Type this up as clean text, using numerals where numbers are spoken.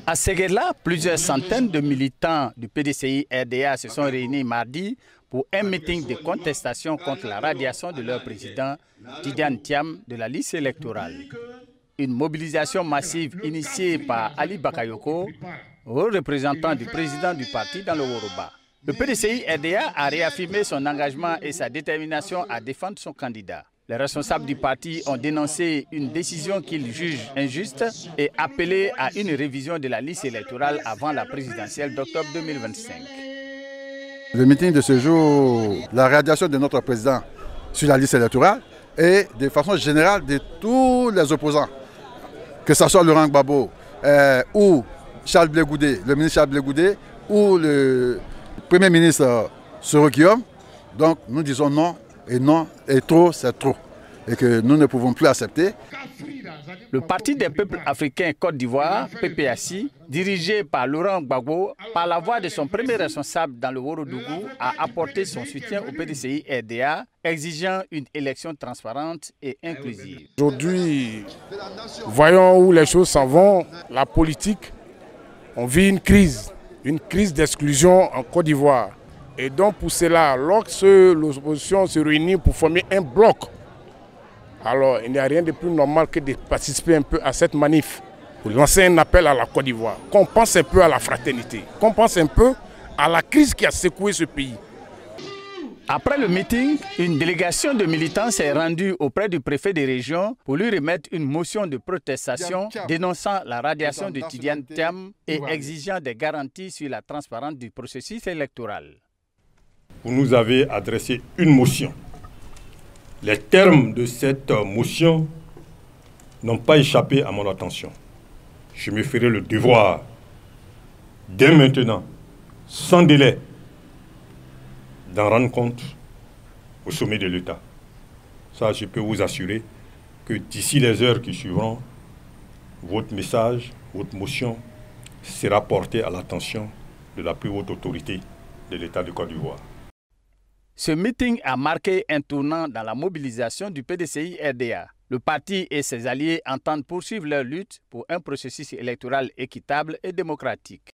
À Séguéla, plusieurs centaines de militants du PDCI-RDA se sont réunis mardi pour un meeting de contestation contre la radiation de leur président, Tidiane Thiam, de la liste électorale. Une mobilisation massive initiée par Ali Bakayoko, représentant du président du parti dans le Woroba. Le PDCI-RDA a réaffirmé son engagement et sa détermination à défendre son candidat. Les responsables du parti ont dénoncé une décision qu'ils jugent injuste et appelé à une révision de la liste électorale avant la présidentielle d'octobre 2025. Le meeting de ce jour, la radiation de notre président sur la liste électorale et de façon générale de tous les opposants, que ce soit Laurent Gbagbo ou Charles Blé Goudé, le ministre Charles Blé Goudé ou le Premier ministre Soro Guillaume. Donc nous disons non et trop c'est trop et que nous ne pouvons plus accepter. Le Parti des peuples africains Côte d'Ivoire, PPACI, dirigé par Laurent Gbagbo, par la voix de son premier responsable dans le Worodougou, a apporté son soutien au PDCI-RDA, exigeant une élection transparente et inclusive. Aujourd'hui, voyons où les choses s'en vont. La politique, on vit une crise d'exclusion en Côte d'Ivoire. Et donc pour cela, lorsque l'opposition se réunit pour former un bloc, alors il n'y a rien de plus normal que de participer un peu à cette manif, pour lancer un appel à la Côte d'Ivoire, qu'on pense un peu à la fraternité, qu'on pense un peu à la crise qui a secoué ce pays. Après le meeting, une délégation de militants s'est rendue auprès du préfet des régions pour lui remettre une motion de protestation dénonçant la radiation de Tidiane Thiam et exigeant des garanties sur la transparence du processus électoral. Vous nous avez adressé une motion. Les termes de cette motion n'ont pas échappé à mon attention. Je me ferai le devoir, dès maintenant, sans délai, d'en rendre compte au sommet de l'État. Ça, je peux vous assurer que d'ici les heures qui suivront, votre message, votre motion sera porté à l'attention de la plus haute autorité de l'État de Côte d'Ivoire. Ce meeting a marqué un tournant dans la mobilisation du PDCI-RDA. Le parti et ses alliés entendent poursuivre leur lutte pour un processus électoral équitable et démocratique.